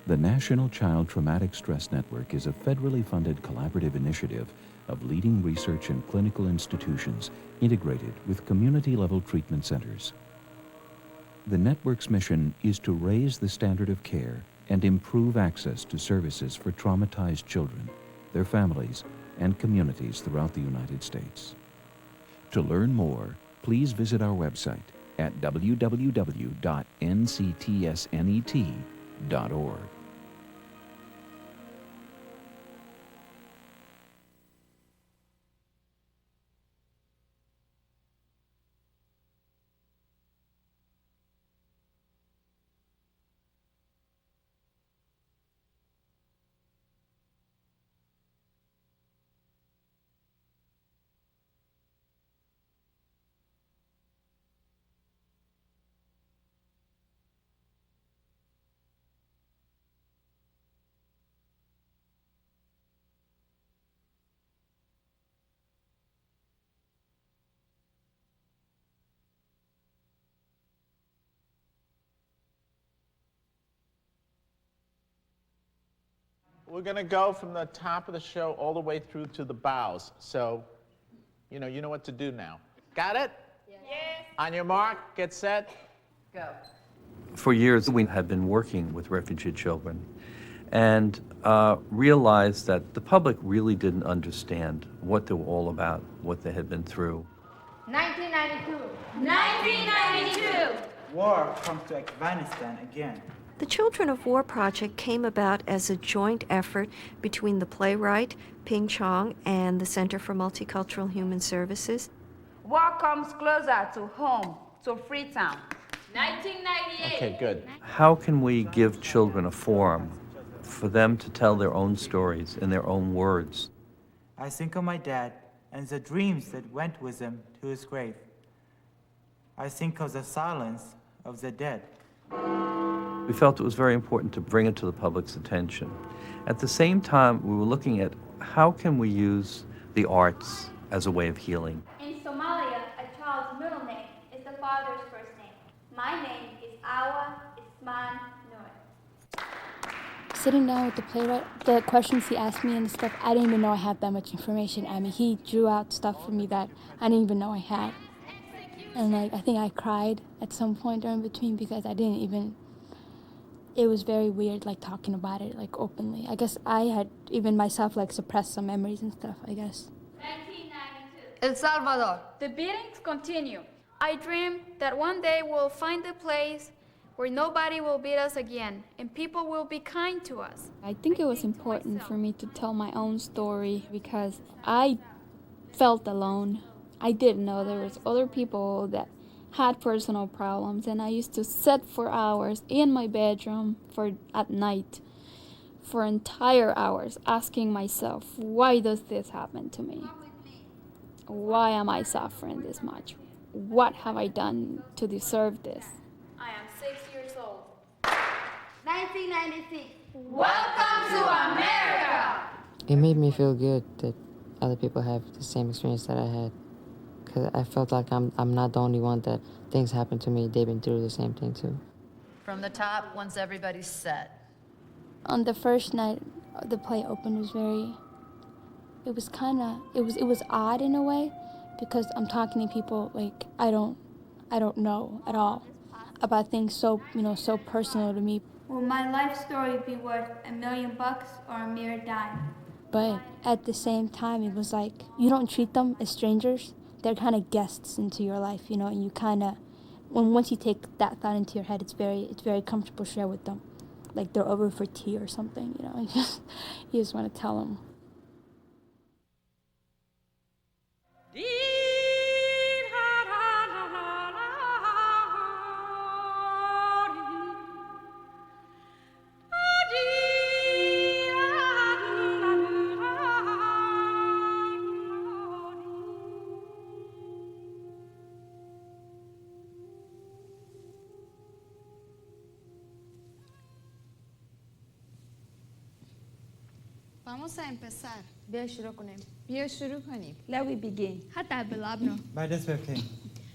The National Child Traumatic Stress Network is a federally funded collaborative initiative of leading research and clinical institutions integrated with community-level treatment centers. The network's mission is to raise the standard of care and improve access to services for traumatized children, their families, and communities throughout the United States. To learn more, please visit our website at www.nctsnet.org. We're going to go from the top of the show all the way through to the bows. So, you know what to do now. Got it? Yes. On your mark, get set, Go. For years, we had been working with refugee children and realized that the public really didn't understand what they were all about, what they had been through. 1992. 1992. War comes to Afghanistan again. The Children of War project came about as a joint effort between the playwright, Ping Chong, and the Center for Multicultural Human Services. War comes closer to home, to Freetown. 1998. Okay, good. How can we give children a forum for them to tell their own stories in their own words? I think of my dad and the dreams that went with him to his grave. I think of the silence of the dead. We felt it was very important to bring it to the public's attention. At the same time, we were looking at how can we use the arts as a way of healing. In Somalia, a child's middle name is the father's first name. My name is Awa Isman Nur. Sitting down with the playwright, the questions he asked me and stuff, I didn't even know I had that much information. I mean, he drew out stuff for me that I didn't even know I had. And I think I cried at some point during between because I didn't even. It was very weird, talking about it, openly. I guess I had even myself, suppressed some memories and stuff, I guess. 1992. El Salvador. The beatings continue. I dream that one day we'll find a place where nobody will beat us again and people will be kind to us. I think it was important for me to tell my own story because I felt alone. I didn't know there was other people that had personal problems, and I used to sit for hours in my bedroom at night for entire hours asking myself, why does this happen to me? Why am I suffering this much? What have I done to deserve this? I am 6 years old. 1996. Welcome to America. It made me feel good that other people have the same experience that I had. Because I felt like I'm not the only one that things happen to me. They've been through the same thing too. From the top, once everybody's set. On the first night the play opened was it was odd in a way because I'm talking to people I don't know at all about things so personal to me. Will my life story be worth $1 million or a mere dime? But at the same time, it was you don't treat them as strangers. They're kind of guests into your life, and you kind of, once you take that thought into your head, it's very comfortable to share with them. They're over for tea or something, you just want to tell them. Vamos a empezar. بیا شروع کنیم. بیا شروع کنیم. Let we begin. حتی بلابنا. By this way,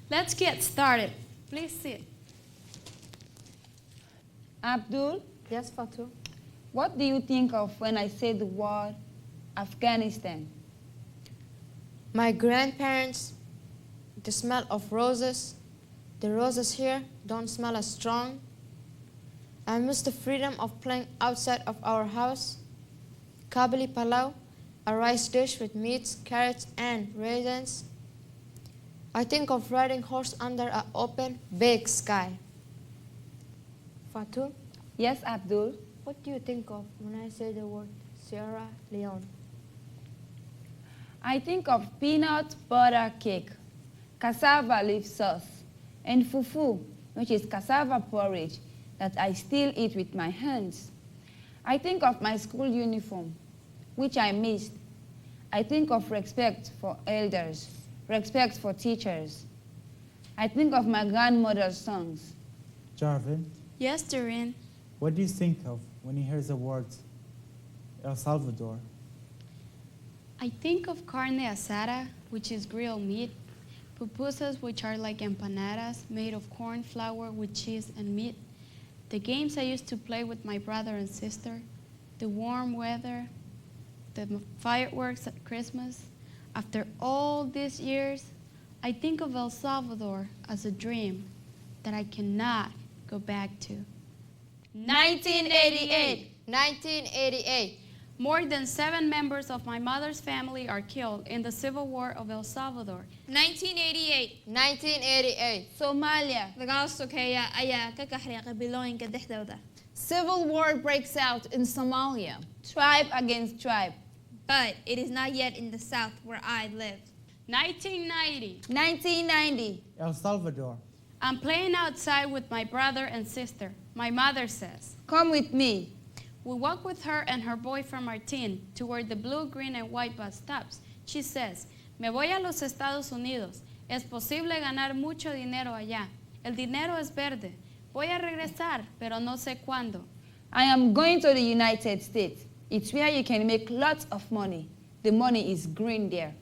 Let's get started. Please sit. Abdul, Yes, Fatu. What do you think of when I say the word Afghanistan? My grandparents, the smell of roses. The roses here don't smell as strong. I miss the freedom of playing outside of our house. Kabuli palau, a rice dish with meats, carrots, and raisins. I think of riding horse under an open, big sky. Fatou? Yes, Abdul? What do you think of when I say the word Sierra Leone? I think of peanut butter cake, cassava leaf sauce, and fufu, which is cassava porridge that I still eat with my hands. I think of my school uniform, which I missed. I think of respect for elders, respect for teachers. I think of my grandmother's songs. Jarvin, Yes, Doreen. what do you think of when you hear the words El Salvador? I think of carne asada, which is grilled meat, pupusas, which are like empanadas made of corn flour with cheese and meat, the games I used to play with my brother and sister, the warm weather, the fireworks at Christmas. After all these years, I think of El Salvador as a dream that I cannot go back to. 1988. 1988. More than 7 members of my mother's family are killed in the civil war of El Salvador. 1988. 1988. Somalia. Dagaal sokeeya ayaa ka kaxray qabiilooyinka dhexdooda. Civil war breaks out in Somalia. Tribe against tribe. But it is not yet in the south where I live. 1990. 1990. El Salvador. I'm playing outside with my brother and sister. My mother says, Come with me. we walk with her and her boyfriend Martin to where the blue, green, and white bus stops. She says, me voy a los Estados Unidos. Es posible ganar mucho dinero allá. El dinero es verde. Voy a regresar, pero no sé cuándo. I am going to the United States. It's where you can make lots of money. The money is green there.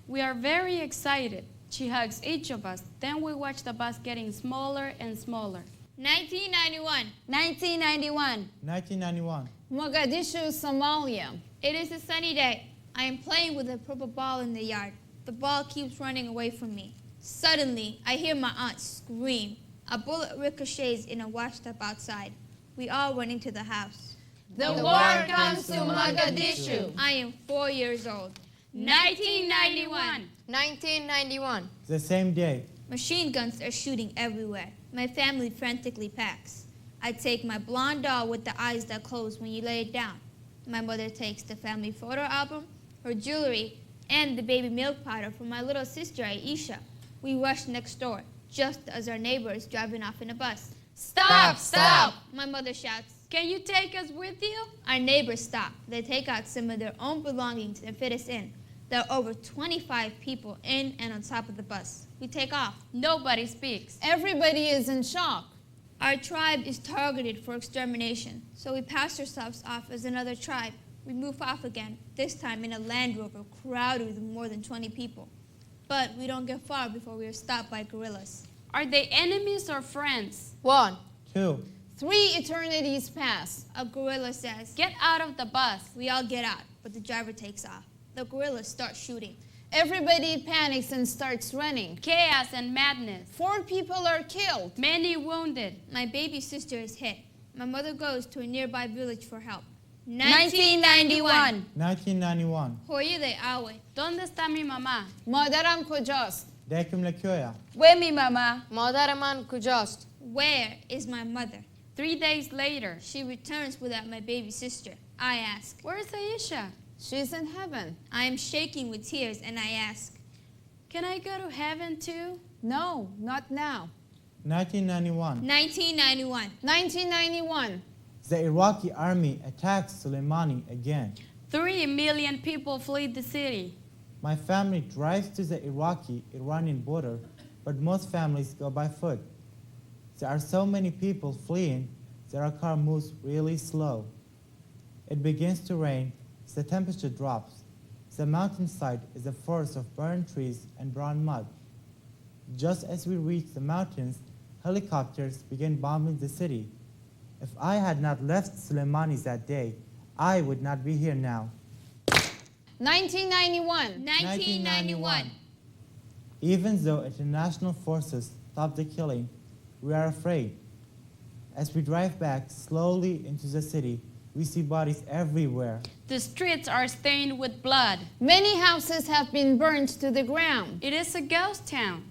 We are very excited. She hugs each of us. Then we watch the bus getting smaller and smaller. 1991. 1991. 1991. Mogadishu, Somalia. It is a sunny day. I am playing with a purple ball in the yard. The ball keeps running away from me. Suddenly, I hear my aunt scream. A bullet ricochets in a washtub outside. We all run into the house. The war comes to Mogadishu. I am 4 years old. 1991. 1991. The same day. Machine guns are shooting everywhere. My family frantically packs. I take my blonde doll with the eyes that close when you lay it down. My mother takes the family photo album, her jewelry, and the baby milk powder from my little sister Aisha. We rush next door, just as our neighbor is driving off in a bus. Stop, stop. My mother shouts. Can you take us with you? Our neighbors stop. They take out some of their own belongings and fit us in. There are over 25 people in and on top of the bus. We take off. Nobody speaks. Everybody is in shock. Our tribe is targeted for extermination, so we pass ourselves off as another tribe. We move off again, this time in a Land Rover crowded with more than 20 people. But we don't get far before we are stopped by guerrillas. Are they enemies or friends? 1. 2. 3 eternities pass. A guerrilla says, Get out of the bus. we all get out, but the driver takes off. The guerrillas start shooting. Everybody panics and starts running. Chaos and madness. 4 people are killed. Many wounded. My baby sister is hit. My mother goes to a nearby village for help. 1991. 1991. Hoyide awe. ¿Dónde está mi mamá? Madaram Kojost. Dekim Lekyoya. Where me mama? Madaraman Kujost. Where is my mother? 3 days later. She returns without my baby sister. I ask, Where's Aisha? She's in heaven. I am shaking with tears and I ask, Can I go to heaven too? No, not now. 1991. 1991. 1991. The Iraqi army attacks Soleimani again. 3 million people flee the city. My family drives to the Iraqi-Iranian border, but most families go by foot. There are so many people fleeing that our car moves really slow. It begins to rain, the temperature drops. The mountainside is a forest of burned trees and brown mud. Just as we reach the mountains, helicopters begin bombing the city. If I had not left Soleimani's that day, I would not be here now. 1991. Even though international forces stopped the killing, we are afraid. As we drive back slowly into the city, we see bodies everywhere. The streets are stained with blood. Many houses have been burned to the ground. It is a ghost town.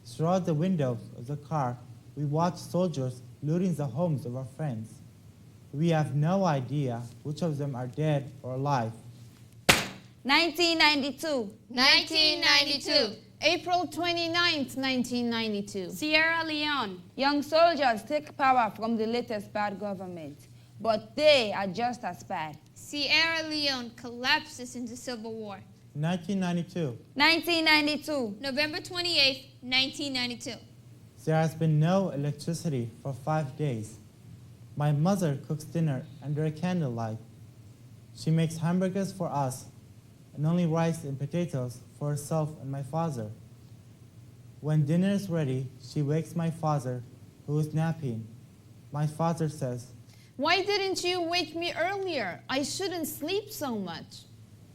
Throughout the windows of the car, we watch soldiers looting the homes of our friends. We have no idea which of them are dead or alive. 1992. April 29th, 1992. Sierra Leone. Young soldiers take power from the latest bad government, but they are just as bad. Sierra Leone collapses into civil war. 1992. November 28th, 1992. There has been no electricity for 5 days. My mother cooks dinner under a candlelight. She makes hamburgers for us and only rice and potatoes for herself and my father. When dinner is ready, she wakes my father, who is napping. My father says, Why didn't you wake me earlier? I shouldn't sleep so much.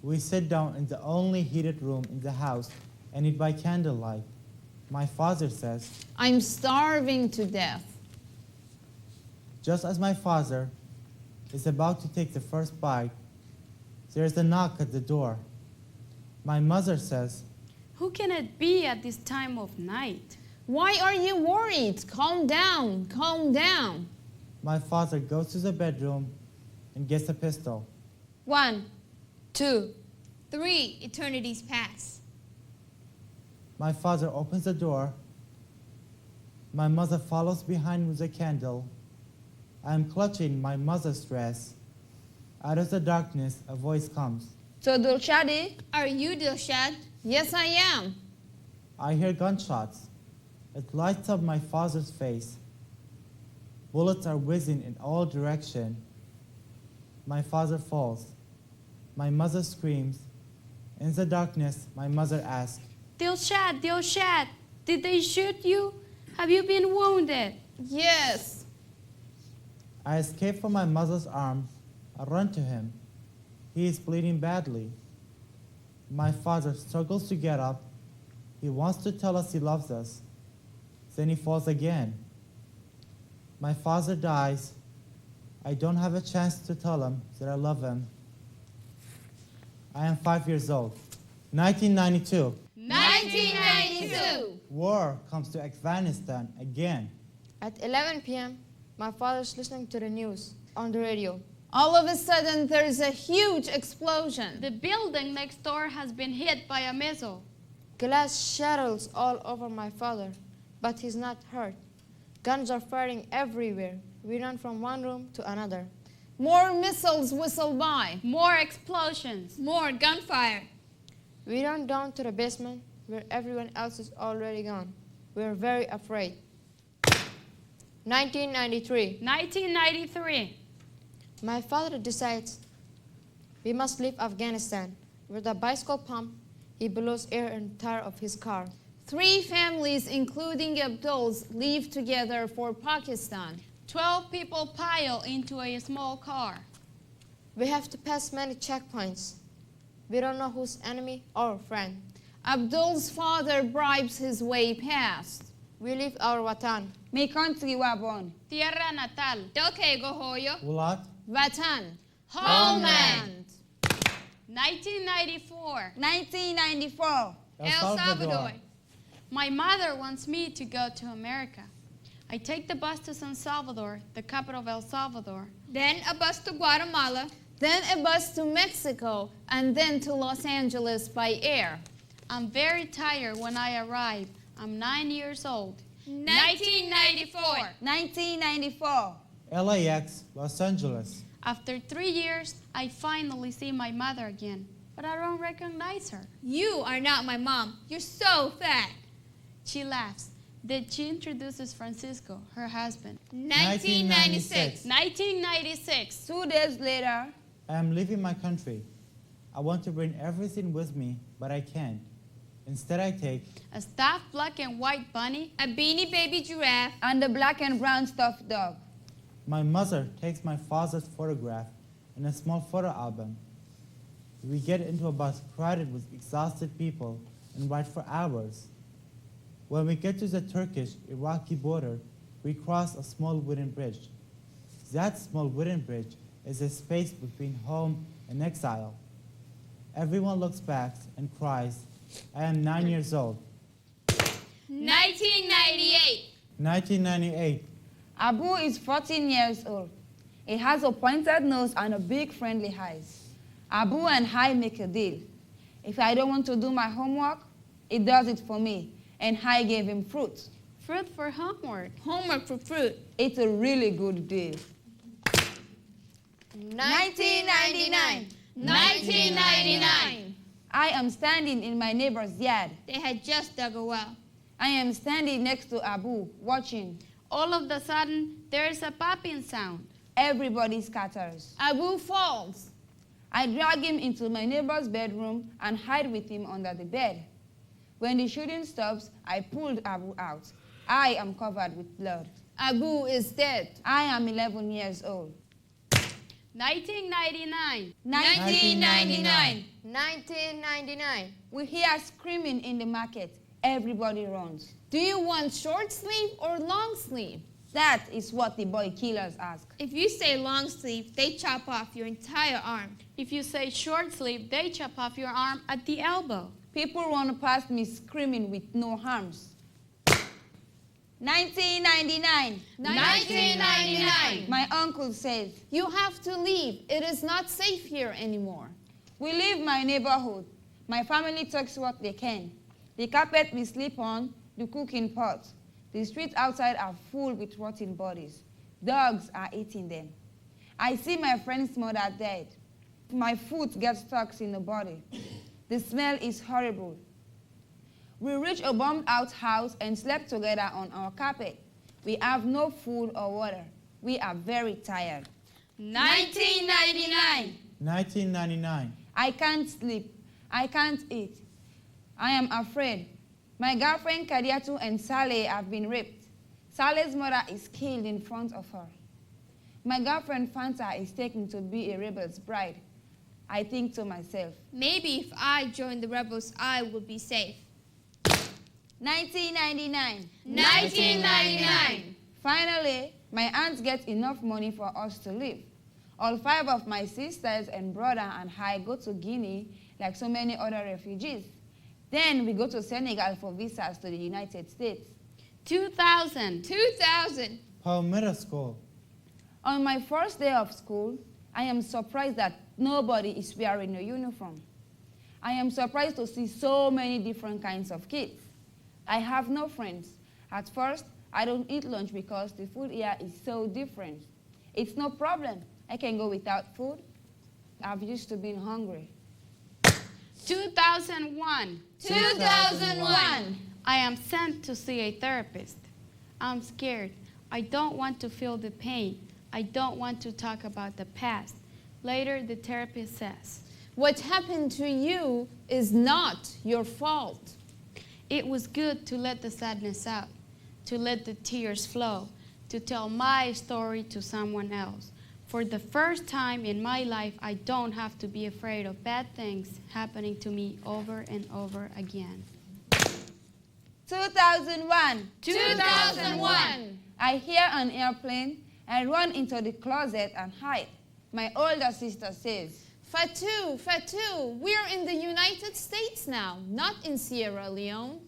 We sit down in the only heated room in the house and eat by candlelight. My father says, I'm starving to death. Just as my father is about to take the first bite, there is a knock at the door. My mother says, Who can it be at this time of night? Why are you worried? Calm down, calm down. My father goes to the bedroom and gets a pistol. 1, 2, 3 eternities pass. My father opens the door. My mother follows behind with a candle. I am clutching my mother's dress. Out of the darkness, a voice comes. So Dilshadi? Are you Dilshad? Yes, I am. I hear gunshots. It lights up my father's face. Bullets are whizzing in all directions. My father falls. My mother screams. In the darkness, my mother asks, Dilshad, did they shoot you? Have you been wounded? Yes. I escape from my mother's arms. I run to him. He is bleeding badly. My father struggles to get up. He wants to tell us he loves us. Then he falls again. My father dies. I don't have a chance to tell him that I love him. I am 5 years old. 1992. 1992. War comes to Afghanistan again. At 11 p.m., my father's listening to the news on the radio. All of a sudden, there's a huge explosion. The building next door has been hit by a missile. Glass shatters all over my father, but he's not hurt. Guns are firing everywhere. We run from one room to another. More missiles whistle by. More explosions. More gunfire. We run down to the basement where everyone else is already gone. We're very afraid. 1993. My father decides we must leave Afghanistan. With a bicycle pump, he blows air in the tire of his car. 3 families, including Abdul's, leave together for Pakistan. 12 people pile into a small car. We have to pass many checkpoints. We don't know who's enemy or friend. Abdul's father bribes his way past. We leave our watan. Mi country wa born. Tierra natal. Doke gohoyo. What? Vatan. Homeland. 1994. El Salvador. My mother wants me to go to America. I take the bus to San Salvador, the capital of El Salvador. Then a bus to Guatemala. Then a bus to Mexico, and then to Los Angeles by air. I'm very tired when I arrive. I'm 9 years old. 1994. LAX, Los Angeles. After 3 years, I finally see my mother again, but I don't recognize her. You are not my mom. You're so fat. She laughs. Then she introduces Francisco, her husband. 1996. 1996. 2 days later, I am leaving my country. I want to bring everything with me, but I can't. Instead, I take a stuffed black and white bunny, a beanie baby giraffe, and a black and brown stuffed dog. My mother takes my father's photograph in a small photo album. We get into a bus crowded with exhausted people and ride for hours. When we get to the Turkish-Iraqi border, we cross a small wooden bridge. That small wooden bridge is a space between home and exile. Everyone looks back and cries, I am 9 years old. 1998. 1998. Abu is 14 years old. He has a pointed nose and a big friendly eyes. Abu and I make a deal. If I don't want to do my homework, he does it for me, and I gave him fruit. Fruit for homework. Homework for fruit. It's a really good deal. 1999. 1999. I am standing in my neighbor's yard. They had just dug a well. I am standing next to Abu, watching. All of a sudden, there is a popping sound. Everybody scatters. Abu falls. I drag him into my neighbor's bedroom and hide with him under the bed. When the shooting stops, I pulled Abu out. I am covered with blood. Abu is dead. I am 11 years old. 1999. 1999. 1999. We hear screaming in the market. Everybody runs. Do you want short sleeve or long sleeve? That is what the boy killers ask. If you say long sleeve, they chop off your entire arm. If you say short sleeve, they chop off your arm at the elbow. People run past me screaming with no arms. 1999. 1999. My uncle says, You have to leave. It is not safe here anymore. we leave my neighborhood. My family takes what they can. The carpet we sleep on, the cooking pot. The streets outside are full with rotting bodies. Dogs are eating them. I see my friend's mother dead. My foot gets stuck in the body. The smell is horrible. We reach a bombed-out house and slept together on our carpet. We have no food or water. We are very tired. 1999. 1999. I can't sleep. I can't eat. I am afraid. My girlfriend Kadiatu and Saleh have been raped. Saleh's mother is killed in front of her. My girlfriend Fanta is taken to be a rebel's bride. I think to myself, Maybe if I join the rebels, I will be safe. 1999. 1999. Finally, my aunt gets enough money for us to live. All 5 of my sisters and brother and I go to Guinea like so many other refugees. Then we go to Senegal for visas to the United States. 2000. 2000. Paul Middle School. On my first day of school, I am surprised that nobody is wearing a uniform. I am surprised to see so many different kinds of kids. I have no friends. At first, I don't eat lunch because the food here is so different. It's no problem. I can go without food. I'm used to being hungry. 2001. 2001. I am sent to see a therapist. I'm scared. I don't want to feel the pain. I don't want to talk about the past. Later, the therapist says, What happened to you is not your fault. it was good to let the sadness out, to let the tears flow, to tell my story to someone else. For the first time in my life, I don't have to be afraid of bad things happening to me over and over again. 2001. 2001. I hear an airplane. I run into the closet and hide. My older sister says, Fatou, we're in the United States now, not in Sierra Leone.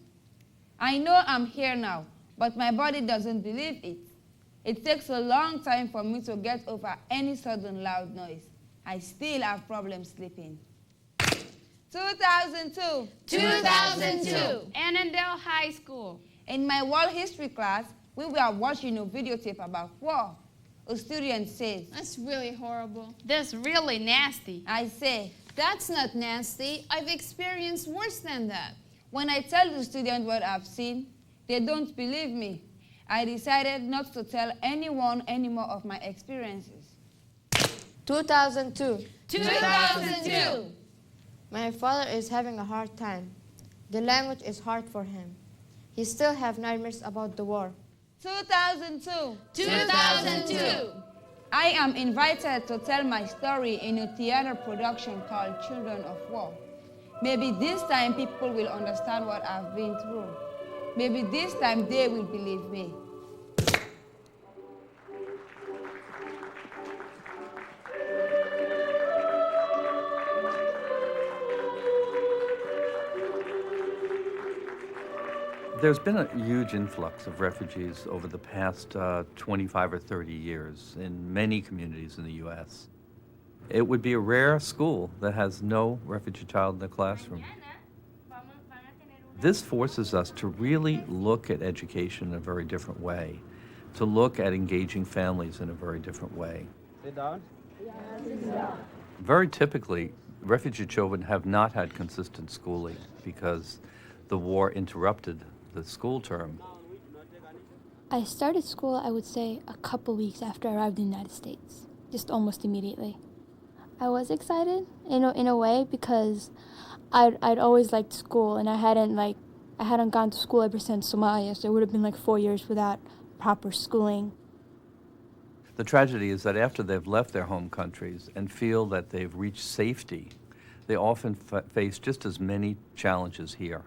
I know I'm here now, but my body doesn't believe it. It takes a long time for me to get over any sudden loud noise. I still have problems sleeping. 2002. 2002. Annandale High School. In my world history class, we were watching a videotape about war. A student says, That's really horrible. That's really nasty. I say, That's not nasty. I've experienced worse than that. when I tell the student what I've seen, they don't believe me. I decided not to tell anyone any more of my experiences. 2002. 2002. My father is having a hard time. The language is hard for him. He still have nightmares about the war. 2002. 2002. I am invited to tell my story in a theater production called Children of War. Maybe this time people will understand what I've been through. Maybe this time they will believe me. There's been a huge influx of refugees over the past 25 or 30 years in many communities in the U.S. It would be a rare school that has no refugee child in the classroom. This forces us to really look at education in a very different way, to look at engaging families in a very different way. Sit down. Very typically, refugee children have not had consistent schooling because the war interrupted the school term. I started school, I would say, a couple weeks after I arrived in the United States, just almost immediately. I was excited in a way because I'd always liked school, and I hadn't gone to school ever since Somalia, so it would have been like 4 years without proper schooling. The tragedy is that after they've left their home countries and feel that they've reached safety, they often face just as many challenges here.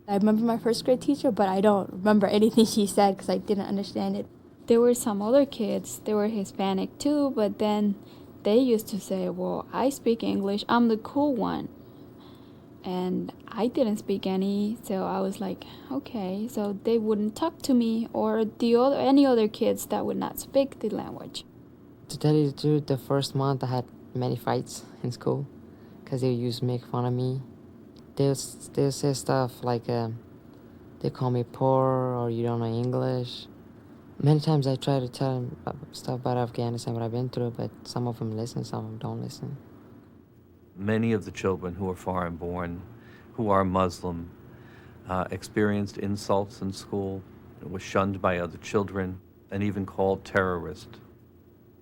I remember my first grade teacher, but I don't remember anything she said because I didn't understand it. There were some other kids, they were Hispanic too, but then they used to say, well, I speak English, I'm the cool one. And I didn't speak any, so I was like, okay, so they wouldn't talk to me or any other kids that would not speak the language. To tell you the truth, the first month I had many fights in school because they used to make fun of me. They'll say stuff like, they call me poor or you don't know English. Many times I try to tell them stuff about Afghanistan, what I've been through, but some of them listen, some of them don't listen. Many of the children who are foreign born, who are Muslim, experienced insults in school, were shunned by other children, and even called terrorist.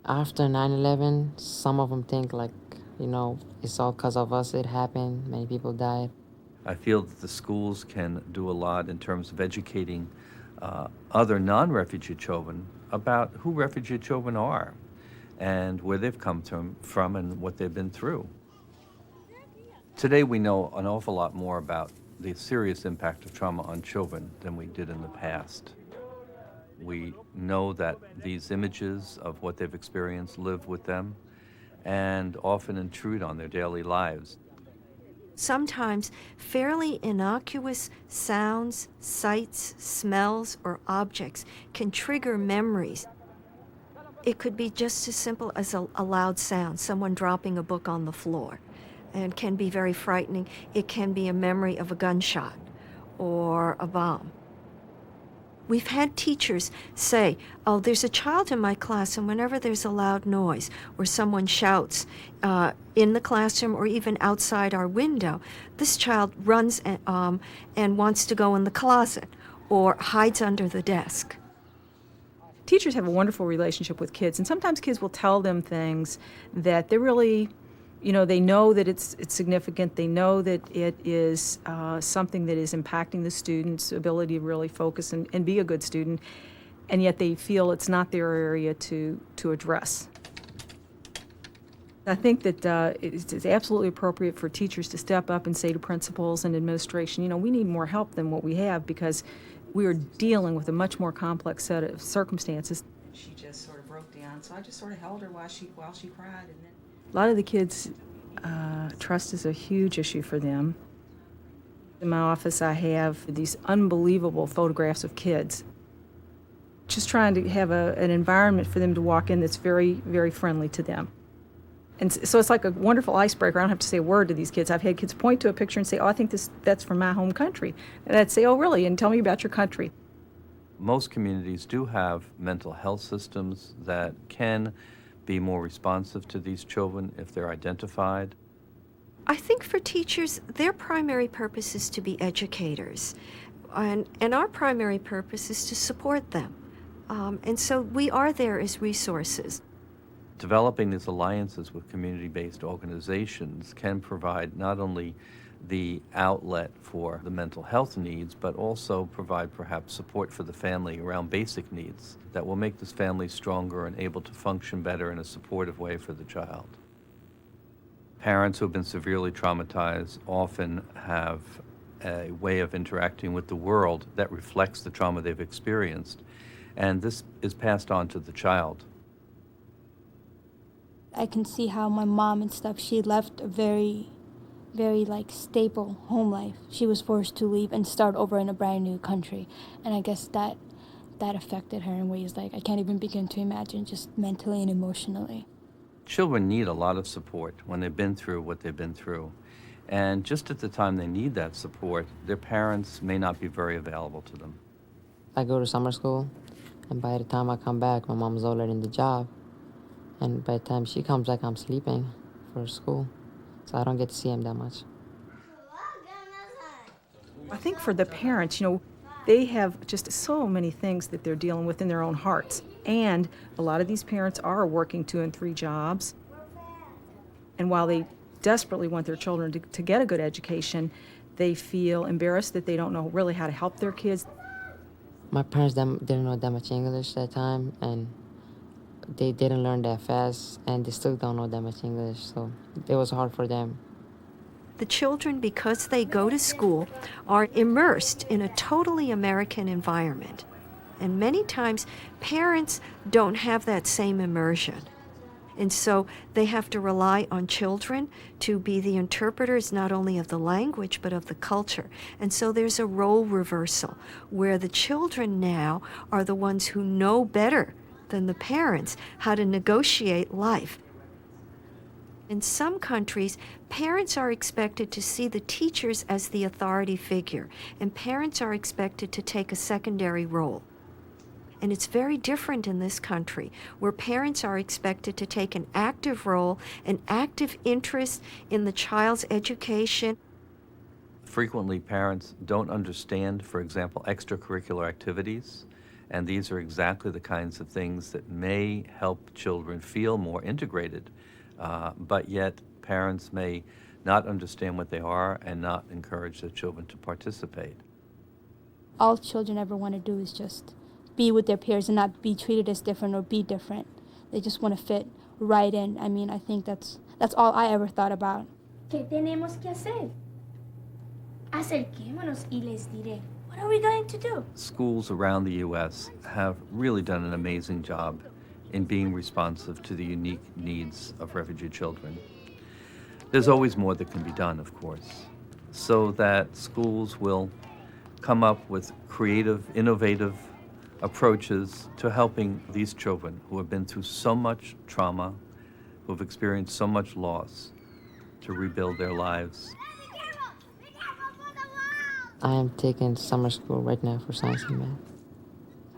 After 9/11, some of them think like, it's all because of us it happened, many people died. I feel that the schools can do a lot in terms of educating other non-refugee children about who refugee children are and where they've come from and what they've been through. Today we know an awful lot more about the serious impact of trauma on children than we did in the past. We know that these images of what they've experienced live with them and often intrude on their daily lives. Sometimes fairly innocuous sounds, sights, smells, or objects can trigger memories. It could be just as simple as a loud sound, someone dropping a book on the floor, and can be very frightening. It can be a memory of a gunshot or a bomb. We've had teachers say, oh, there's a child in my class, and whenever there's a loud noise or someone shouts in the classroom or even outside our window, this child runs and wants to go in the closet or hides under the desk. Teachers have a wonderful relationship with kids, and sometimes kids will tell them things that they're really, they know that it's significant. They know that it is something that is impacting the student's ability to really focus and be a good student, and yet they feel it's not their area to address. I think that it's absolutely appropriate for teachers to step up and say to principals and administration, we need more help than what we have because we are dealing with a much more complex set of circumstances. She just sort of broke down, so I just sort of held her while she cried, and then. A lot of the kids, trust is a huge issue for them. In my office, I have these unbelievable photographs of kids. Just trying to have an environment for them to walk in that's very, very friendly to them. And so it's like a wonderful icebreaker. I don't have to say a word to these kids. I've had kids point to a picture and say, oh, I think that's from my home country. And I'd say, oh, really? And tell me about your country. Most communities do have mental health systems that can be more responsive to these children if they're identified. I think for teachers, their primary purpose is to be educators, and our primary purpose is to support them. And so we are there as resources. Developing these alliances with community-based organizations can provide not only the outlet for the mental health needs, but also provide perhaps support for the family around basic needs that will make this family stronger and able to function better in a supportive way for the child. Parents who have been severely traumatized often have a way of interacting with the world that reflects the trauma they've experienced, and this is passed on to the child. I can see how my mom and stuff, she left a very like stable home life. She was forced to leave and start over in a brand new country. And I guess that affected her in ways like I can't even begin to imagine, just mentally and emotionally. Children need a lot of support when they've been through what they've been through. And just at the time they need that support, their parents may not be very available to them. I go to summer school, and by the time I come back, my mom's already in the job. And by the time she comes back, I'm sleeping for school. So I don't get to see him that much. I think for the parents, they have just so many things that they're dealing with in their own hearts. And a lot of these parents are working 2 and 3 jobs. And while they desperately want their children to get a good education, they feel embarrassed that they don't know really how to help their kids. My parents didn't know that much English at that time, and they didn't learn that fast, and they still don't know that much English, so it was hard for them. The children, because they go to school, are immersed in a totally American environment. And many times, parents don't have that same immersion. And so they have to rely on children to be the interpreters not only of the language, but of the culture. And so there's a role reversal, where the children now are the ones who know better than the parents how to negotiate life. In some countries, parents are expected to see the teachers as the authority figure, and parents are expected to take a secondary role. And it's very different in this country, where parents are expected to take an active role, an active interest in the child's education. Frequently, parents don't understand, for example, extracurricular activities, and these are exactly the kinds of things that may help children feel more integrated, but yet parents may not understand what they are and not encourage their children to participate. All children ever want to do is just be with their peers and not be treated as different or be different. They just want to fit right in. I mean, I think that's all I ever thought about. ¿Qué tenemos que hacer? Acerquémonos y les diré. What are we going to do? Schools around the U.S. have really done an amazing job in being responsive to the unique needs of refugee children. There's always more that can be done, of course, so that schools will come up with creative, innovative approaches to helping these children who have been through so much trauma, who have experienced so much loss, to rebuild their lives. I am taking summer school right now for science and math.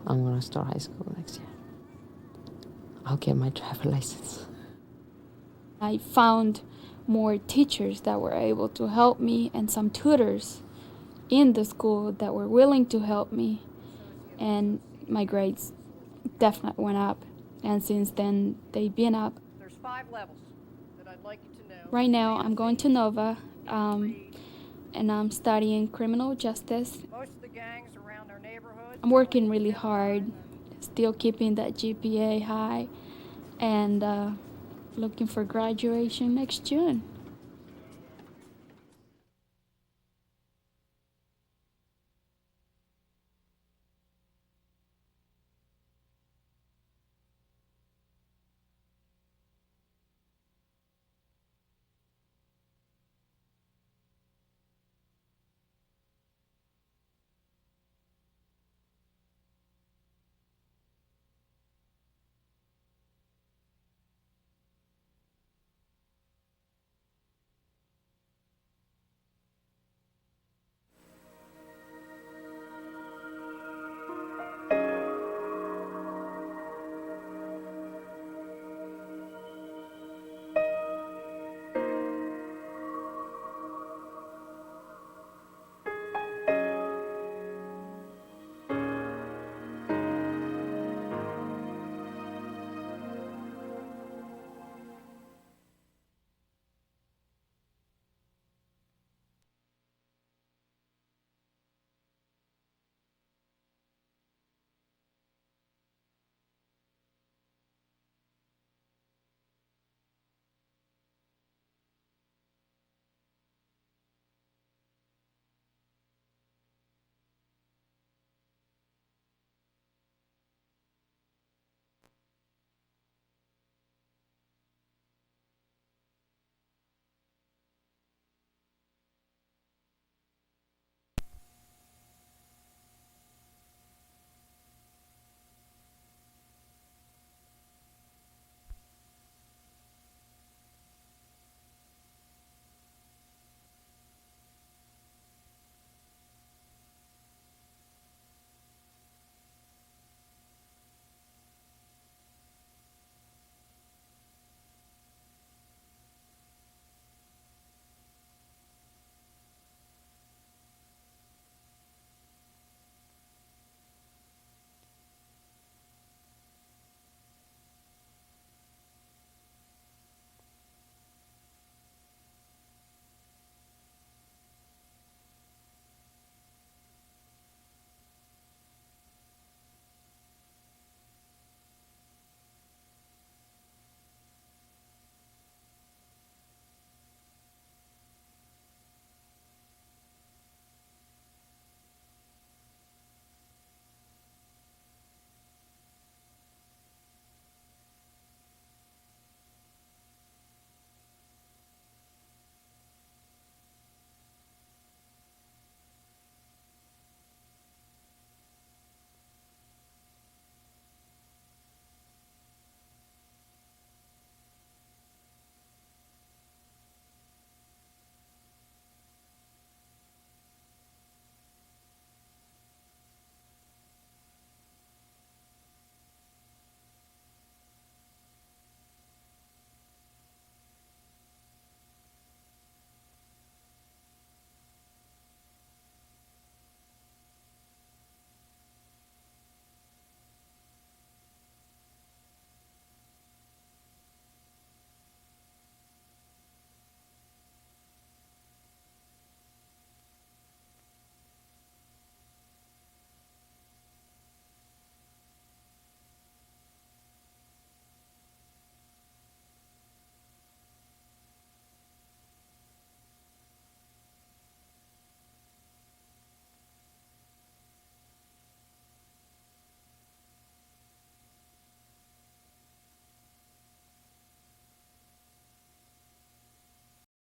I'm going to start high school next year. I'll get my driver's license. I found more teachers that were able to help me and some tutors in the school that were willing to help me, and my grades definitely went up, and since then they've been up. There's 5 levels that I'd like you to know. Right now I'm going to Nova, and I'm studying criminal justice. Most of the gangs around our neighborhood. I'm working really hard, still keeping that GPA high, and looking for graduation next June.